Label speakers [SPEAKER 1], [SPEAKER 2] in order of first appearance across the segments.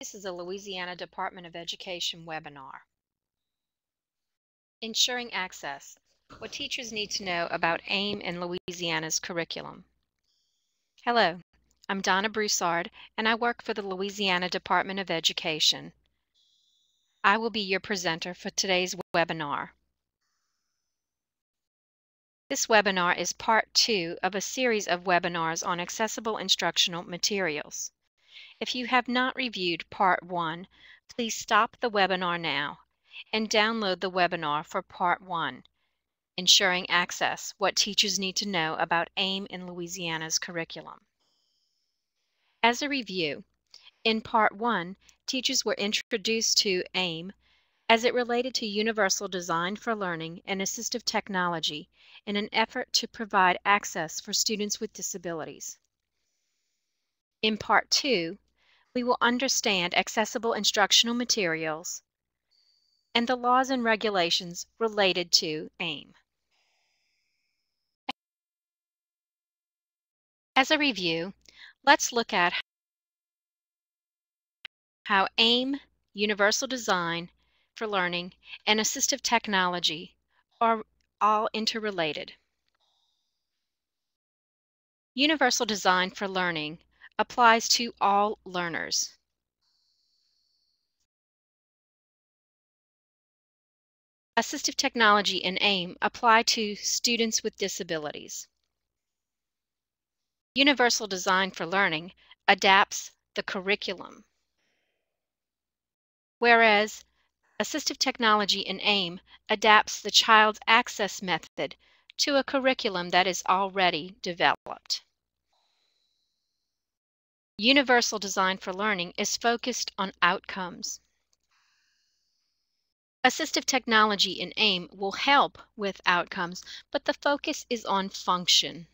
[SPEAKER 1] This is a Louisiana Department of Education webinar. Ensuring Access: What Teachers Need to Know About AIM in Louisiana's Curriculum. Hello, I'm Donna Broussard, and I work for the Louisiana Department of Education. I will be your presenter for today's webinar. This webinar is part 2 of a series of webinars on accessible instructional materials. If you have not reviewed Part 1, please stop the webinar now and download the webinar for Part 1, Ensuring Access: What Teachers Need to Know About AIM in Louisiana's Curriculum. As a review, in Part 1, teachers were introduced to AIM as it related to universal design for learning and assistive technology in an effort to provide access for students with disabilities. In Part 2, we will understand accessible instructional materials and the laws and regulations related to AIM. As a review, let's look at how AIM, universal design for learning, and assistive technology are all interrelated. Universal design for learning applies to all learners. Assistive technology and AIM apply to students with disabilities. Universal design for learning adapts the curriculum, whereas assistive technology in AIM adapts the child's access method to a curriculum that is already developed. Universal design for learning is focused on outcomes. Assistive technology in AIM will help with outcomes, but the focus is on function.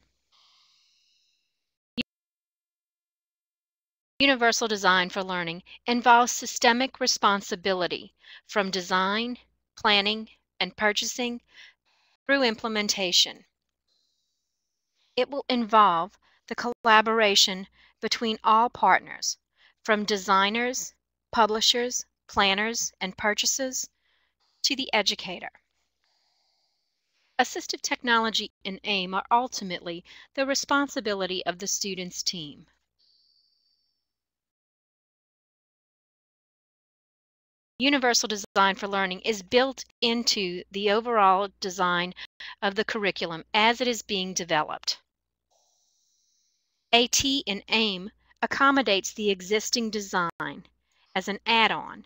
[SPEAKER 1] Universal design for learning involves systemic responsibility from design, planning, and purchasing through implementation. It will involve the collaboration between all partners, from designers, publishers, planners, and purchasers, to the educator. Assistive technology and AIM are ultimately the responsibility of the student's team. Universal design for learning is built into the overall design of the curriculum as it is being developed. AT in AIM accommodates the existing design as an add-on.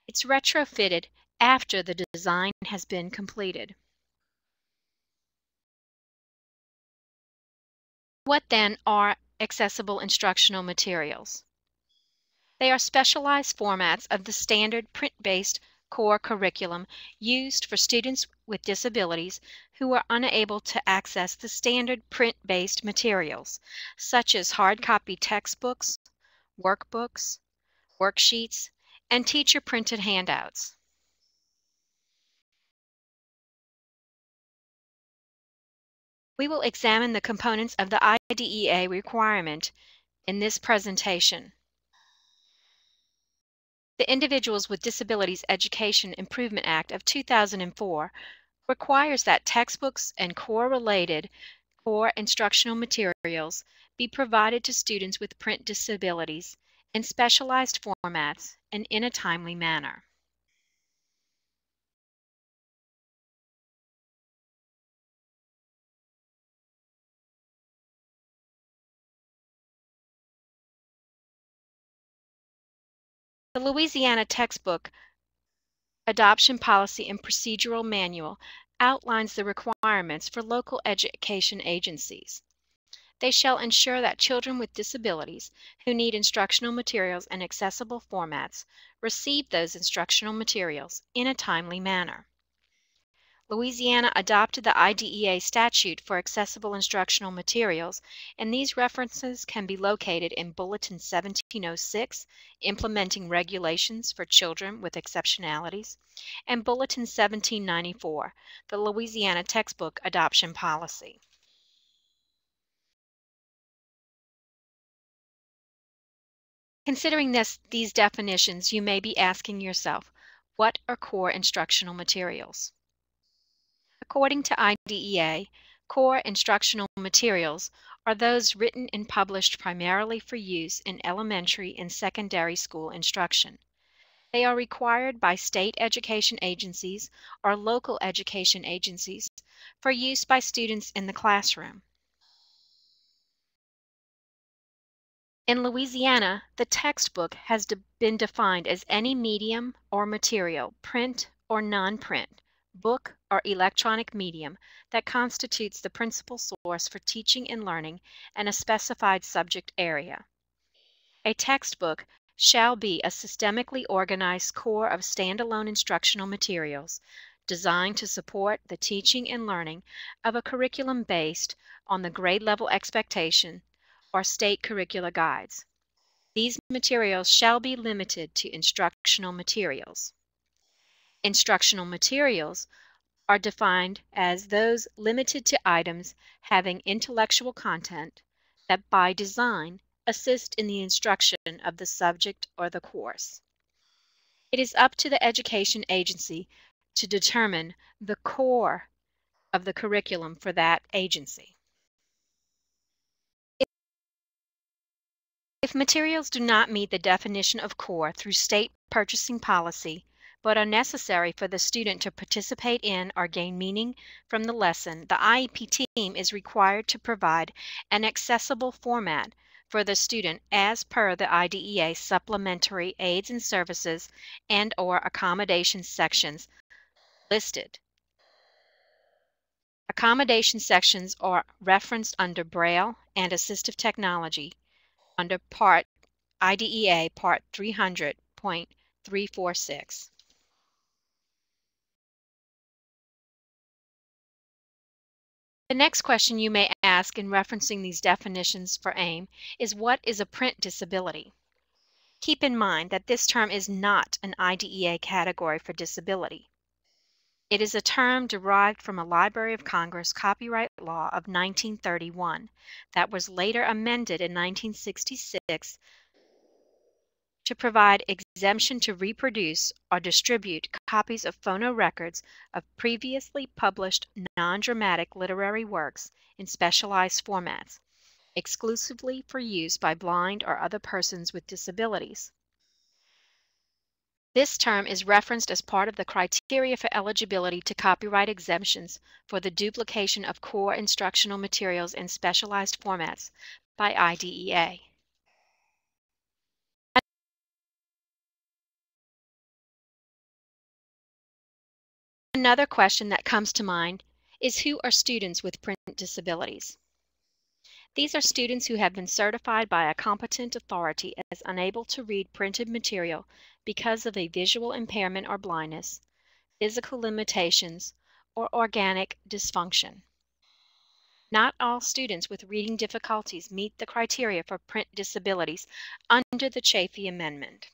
[SPEAKER 1] It's retrofitted after the design has been completed. What then are accessible instructional materials? They are specialized formats of the standard print-based core curriculum used for students with disabilities who are unable to access the standard print-based materials, such as hard copy textbooks, workbooks, worksheets, and teacher-printed handouts. We will examine the components of the IDEA requirement in this presentation. The Individuals with Disabilities Education Improvement Act of 2004 requires that textbooks and core-related core instructional materials be provided to students with print disabilities in specialized formats and in a timely manner. The Louisiana Textbook Adoption Policy and Procedural Manual outlines the requirements for local education agencies. They shall ensure that children with disabilities who need instructional materials in accessible formats receive those instructional materials in a timely manner. Louisiana adopted the IDEA statute for accessible instructional materials, and these references can be located in Bulletin 1706, Implementing Regulations for Children with Exceptionalities, and Bulletin 1794, the Louisiana Textbook Adoption Policy. Considering these definitions, you may be asking yourself, what are core instructional materials? According to IDEA, core instructional materials are those written and published primarily for use in elementary and secondary school instruction. They are required by state education agencies or local education agencies for use by students in the classroom. In Louisiana, the textbook has been defined as any medium or material, print or non-print, book or electronic medium that constitutes the principal source for teaching and learning in a specified subject area. A textbook shall be a systemically organized core of standalone instructional materials designed to support the teaching and learning of a curriculum based on the grade level expectation or state curricula guides. These materials shall be limited to instructional materials. Instructional materials are defined as those limited to items having intellectual content that by design assist in the instruction of the subject or the course. It is up to the education agency to determine the core of the curriculum for that agency. If materials do not meet the definition of core through state purchasing policy, but are necessary for the student to participate in or gain meaning from the lesson, the IEP team is required to provide an accessible format for the student as per the IDEA supplementary aids and services and/or accommodation sections listed. Accommodation sections are referenced under Braille and Assistive Technology under IDEA Part 300.346. The next question you may ask in referencing these definitions for AIM is, what is a print disability? Keep in mind that this term is not an IDEA category for disability. It is a term derived from a Library of Congress copyright law of 1931 that was later amended in 1966 to provide exemption to reproduce or distribute copies of phonorecords of previously published non-dramatic literary works in specialized formats, exclusively for use by blind or other persons with disabilities. This term is referenced as part of the criteria for eligibility to copyright exemptions for the duplication of core instructional materials in specialized formats by IDEA. Another question that comes to mind is, who are students with print disabilities? These are students who have been certified by a competent authority as unable to read printed material because of a visual impairment or blindness, physical limitations, or organic dysfunction. Not all students with reading difficulties meet the criteria for print disabilities under the Chafee Amendment.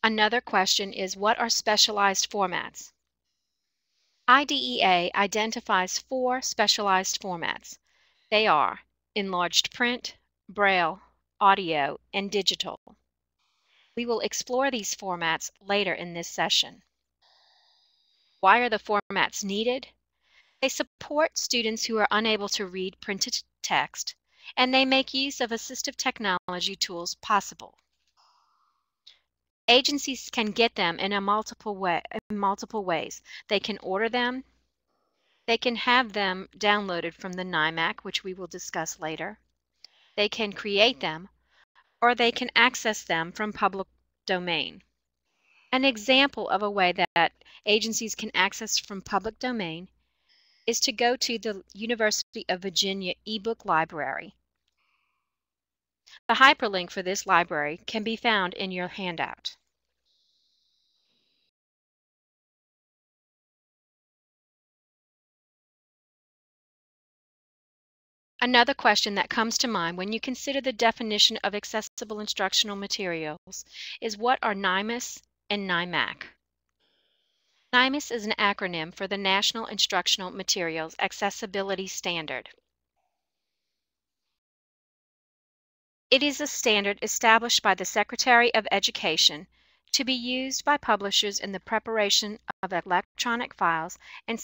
[SPEAKER 1] Another question is, what are specialized formats? IDEA identifies 4 specialized formats. They are enlarged print, Braille, audio, and digital. We will explore these formats later in this session. Why are the formats needed? They support students who are unable to read printed text, and they make use of assistive technology tools possible. Agencies can get them in multiple ways. They can order them, they can have them downloaded from the NIMAC, which we will discuss later. They can create them, or they can access them from public domain. An example of a way that agencies can access from public domain is to go to the University of Virginia eBook Library. The hyperlink for this library can be found in your handout. Another question that comes to mind when you consider the definition of accessible instructional materials is, what are Knaimus and NIMAC? Knaimus is an acronym for the National Instructional Materials Accessibility Standard. It is a standard established by the Secretary of Education to be used by publishers in the preparation of electronic files and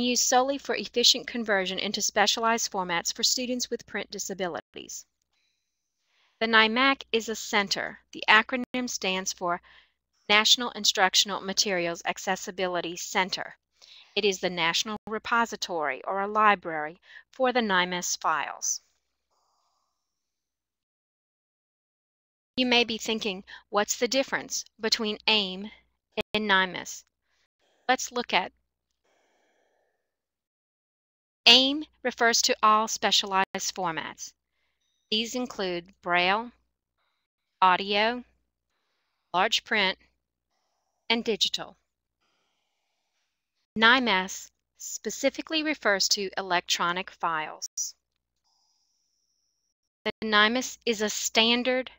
[SPEAKER 1] used solely for efficient conversion into specialized formats for students with print disabilities. The NIMAC is a center. The acronym stands for National Instructional Materials Accessibility Center. It is the national repository or a library for the Knaimus files. You may be thinking, what's the difference between AIM and Knaimus? Let's look at AIM refers to all specialized formats. These include Braille, audio, large print, and digital. Knaimus specifically refers to electronic files. The Knaimus is a standard.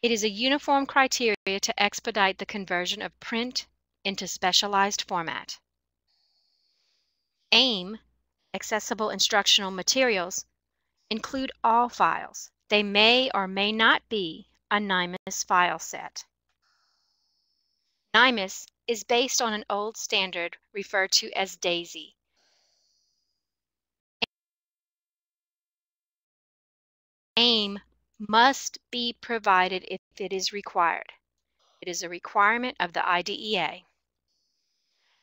[SPEAKER 1] It is a uniform criteria to expedite the conversion of print into specialized format. AIM, Accessible Instructional Materials, include all files. They may or may not be a Knaimus file set. Knaimus is based on an old standard referred to as DAISY. AIM must be provided if it is required. It is a requirement of the IDEA.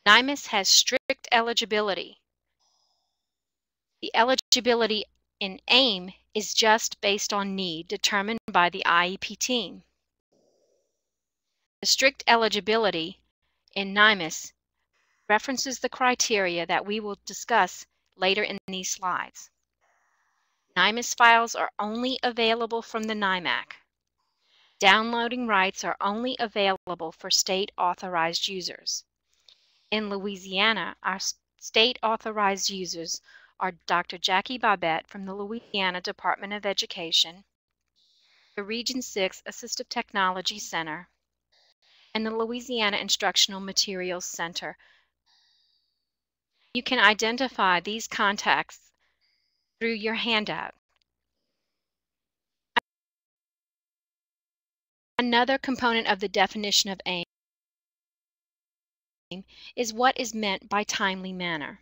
[SPEAKER 1] Knaimus has strict eligibility. The eligibility in AIM is just based on need determined by the IEP team. The strict eligibility in Knaimus references the criteria that we will discuss later in these slides. Knaimus files are only available from the NIMAC. Downloading rights are only available for state-authorized users. In Louisiana, our state-authorized users are Dr. Jackie Babette from the Louisiana Department of Education, the Region 6 Assistive Technology Center, and the Louisiana Instructional Materials Center. You can identify these contacts through your handout. Another component of the definition of AIM is what is meant by timely manner.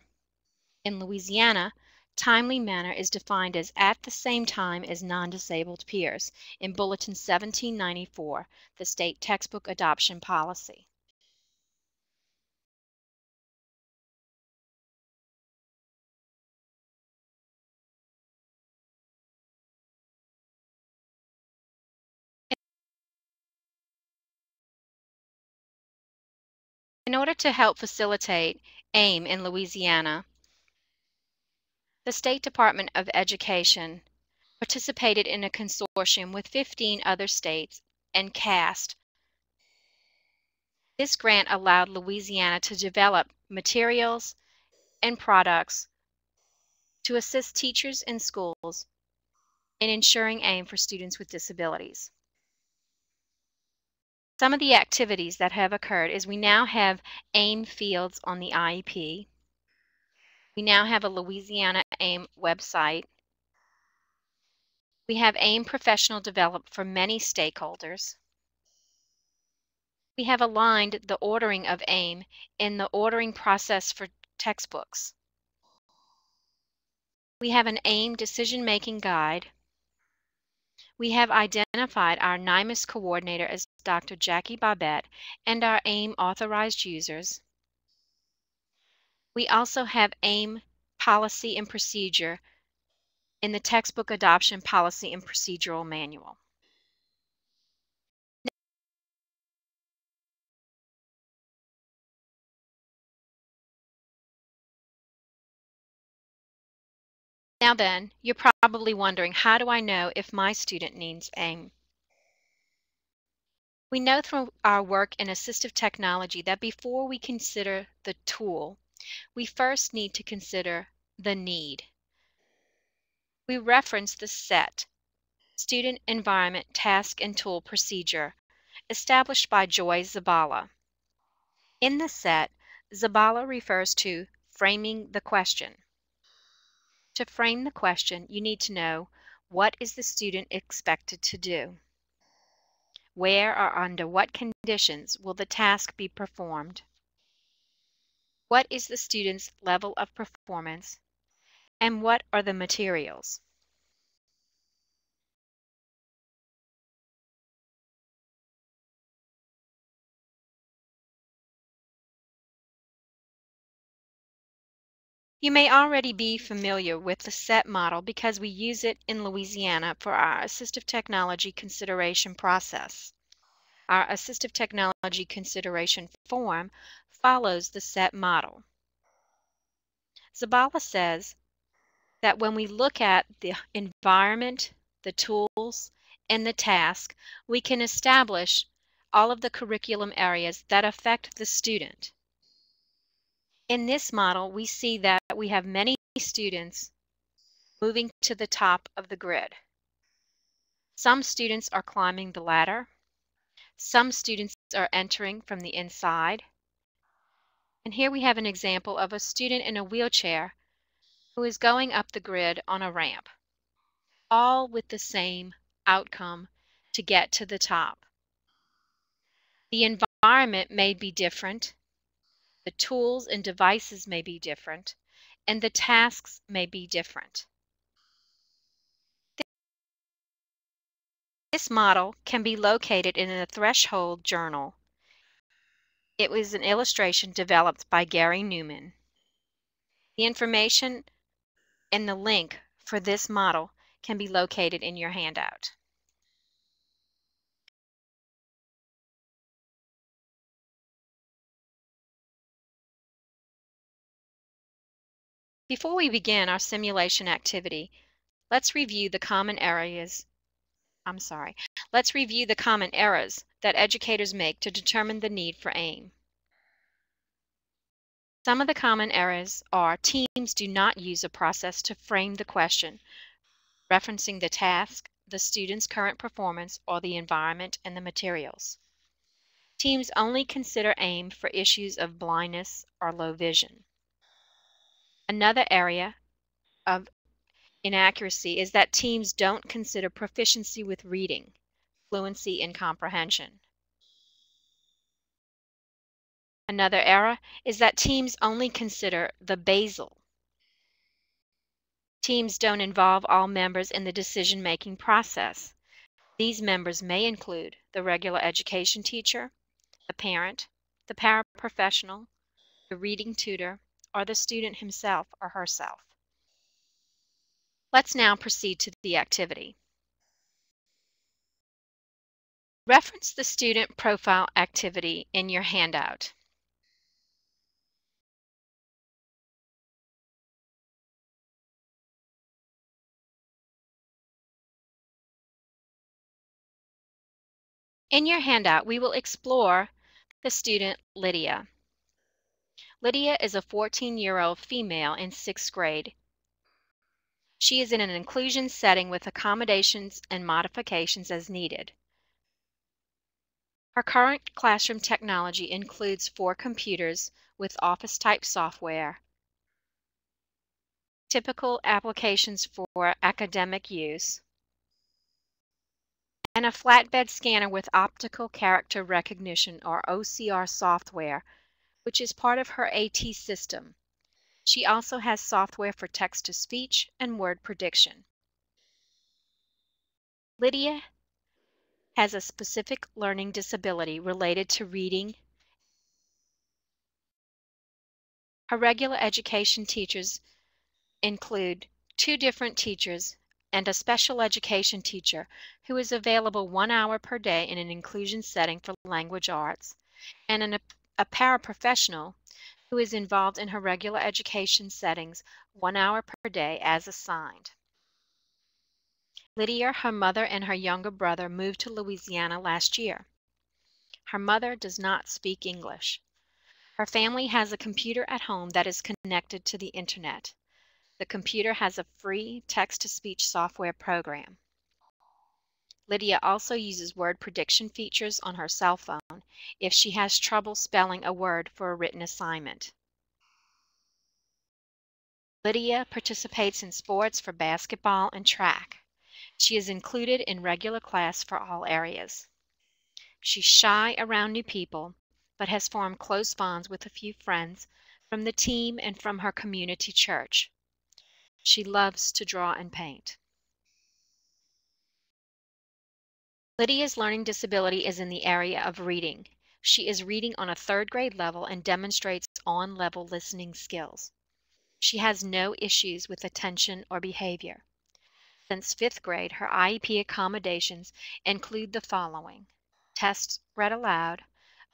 [SPEAKER 1] In Louisiana, timely manner is defined as at the same time as non-disabled peers in Bulletin 1794, the state textbook adoption policy. In order to help facilitate AIM in Louisiana, the State Department of Education participated in a consortium with 15 other states and CAST. This grant allowed Louisiana to develop materials and products to assist teachers and schools in ensuring AIM for students with disabilities. Some of the activities that have occurred is we now have AIM fields on the IEP. We now have a Louisiana AIM website. We have AIM Professional developed for many stakeholders. We have aligned the ordering of AIM in the ordering process for textbooks. We have an AIM decision-making guide. We have identified our Knaimus coordinator as Dr. Jackie Babette and our AIM authorized users. We also have AIM policy and procedure in the textbook adoption policy and procedural manual. Now then, you're probably wondering, how do I know if my student needs AIM? We know through our work in assistive technology that before we consider the tool, we first need to consider the need. We reference the SET, Student Environment Task and Tool Procedure, established by Joy Zabala. In the SET, Zabala refers to framing the question. To frame the question, you need to know, what is the student expected to do? Where or under what conditions will the task be performed? What is the student's level of performance? And what are the materials? You may already be familiar with the SET model because we use it in Louisiana for our assistive technology consideration process. Our assistive technology consideration form follows the SET model. Zabala says that when we look at the environment, the tools, and the task, we can establish all of the curriculum areas that affect the student. In this model, we see that we have many students moving to the top of the grid. Some students are climbing the ladder. Some students are entering from the inside. And here we have an example of a student in a wheelchair who is going up the grid on a ramp, all with the same outcome to get to the top. The environment may be different, the tools and devices may be different, and the tasks may be different. This model can be located in the Threshold Journal. It was an illustration developed by Gary Newman. The information and the link for this model can be located in your handout. Before we begin our simulation activity, let's review the common errors that educators make to determine the need for AIM. Some of the common errors are: teams do not use a process to frame the question, referencing the task, the student's current performance, or the environment and the materials. Teams only consider AIM for issues of blindness or low vision. Another area of inaccuracy is that teams don't consider proficiency with reading, fluency, and comprehension. Another error is that teams only consider the basal. Teams don't involve all members in the decision-making process. These members may include the regular education teacher, the parent, the paraprofessional, the reading tutor, or the student himself or herself. Let's now proceed to the activity. Reference the student profile activity in your handout. In your handout, we will explore the student Lydia. Lydia is a 14-year-old female in 6th grade. She is in an inclusion setting with accommodations and modifications as needed. Her current classroom technology includes 4 computers with office-type software, typical applications for academic use, and a flatbed scanner with optical character recognition, or OCR software, which is part of her AT system. She also has software for text-to-speech and word prediction. Lydia has a specific learning disability related to reading. Her regular education teachers include 2 different teachers and a special education teacher who is available 1 hour per day in an inclusion setting for language arts, and a paraprofessional who is involved in her regular education settings 1 hour per day as assigned. Lydia, her mother, and her younger brother moved to Louisiana last year. Her mother does not speak English. Her family has a computer at home that is connected to the internet. The computer has a free text-to-speech software program. Lydia also uses word prediction features on her cell phone if she has trouble spelling a word for a written assignment. Lydia participates in sports for basketball and track. She is included in regular class for all areas. She's shy around new people, but has formed close bonds with a few friends from the team and from her community church. She loves to draw and paint. Lydia's learning disability is in the area of reading. She is reading on a 3rd grade level and demonstrates on-level listening skills. She has no issues with attention or behavior. Since 5th grade, her IEP accommodations include the following: tests read aloud,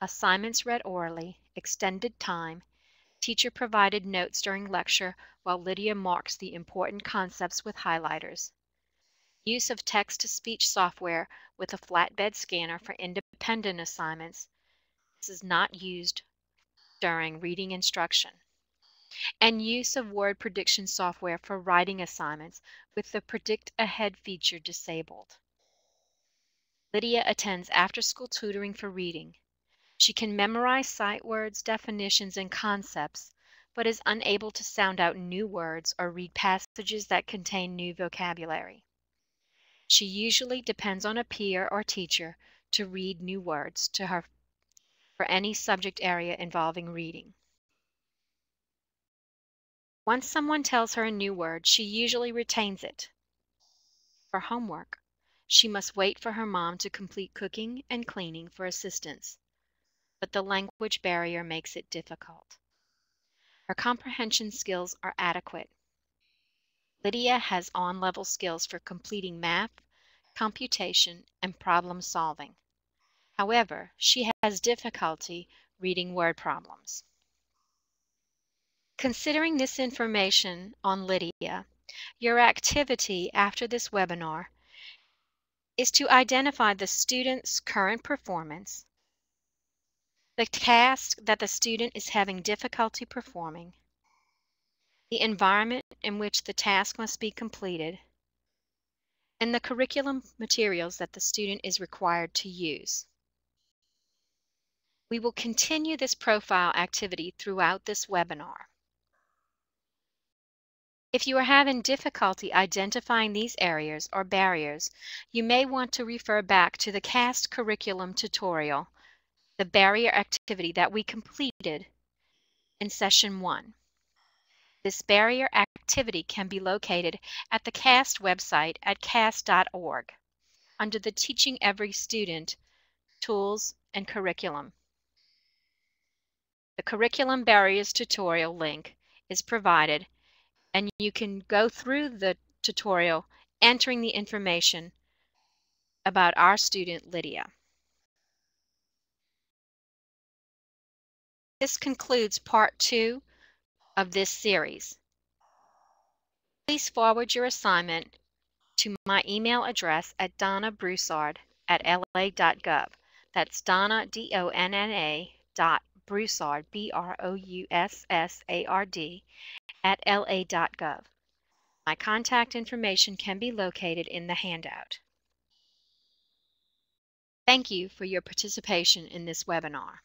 [SPEAKER 1] assignments read orally, extended time, teacher-provided notes during lecture while Lydia marks the important concepts with highlighters, use of text-to-speech software with a flatbed scanner for independent assignments. This is not used during reading instruction, and use of word prediction software for writing assignments with the Predict Ahead feature disabled. Lydia attends after-school tutoring for reading. She can memorize sight words, definitions, and concepts, but is unable to sound out new words or read passages that contain new vocabulary. She usually depends on a peer or teacher to read new words to her for any subject area involving reading. Once someone tells her a new word, she usually retains it. For homework, she must wait for her mom to complete cooking and cleaning for assistance, but the language barrier makes it difficult. Her comprehension skills are adequate. Lydia has on-level skills for completing math, computation, and problem solving. However, she has difficulty reading word problems. Considering this information on Lydia, your activity after this webinar is to identify the student's current performance, the task that the student is having difficulty performing, the environment in which the task must be completed, and the curriculum materials that the student is required to use. We will continue this profile activity throughout this webinar. If you are having difficulty identifying these areas or barriers, you may want to refer back to the CAST curriculum tutorial, the barrier activity that we completed in session 1. This barrier activity can be located at the CAST website at cast.org under the Teaching Every Student Tools and Curriculum. The Curriculum Barriers tutorial link is provided, and you can go through the tutorial entering the information about our student Lydia. This concludes part 2 of this series. Please forward your assignment to my email address at donnabroussard@la.gov. That's Donna, D-O-N-N-A, Broussard, B-R-O-U-S-S-A-R-D, @la.gov. My contact information can be located in the handout. Thank you for your participation in this webinar.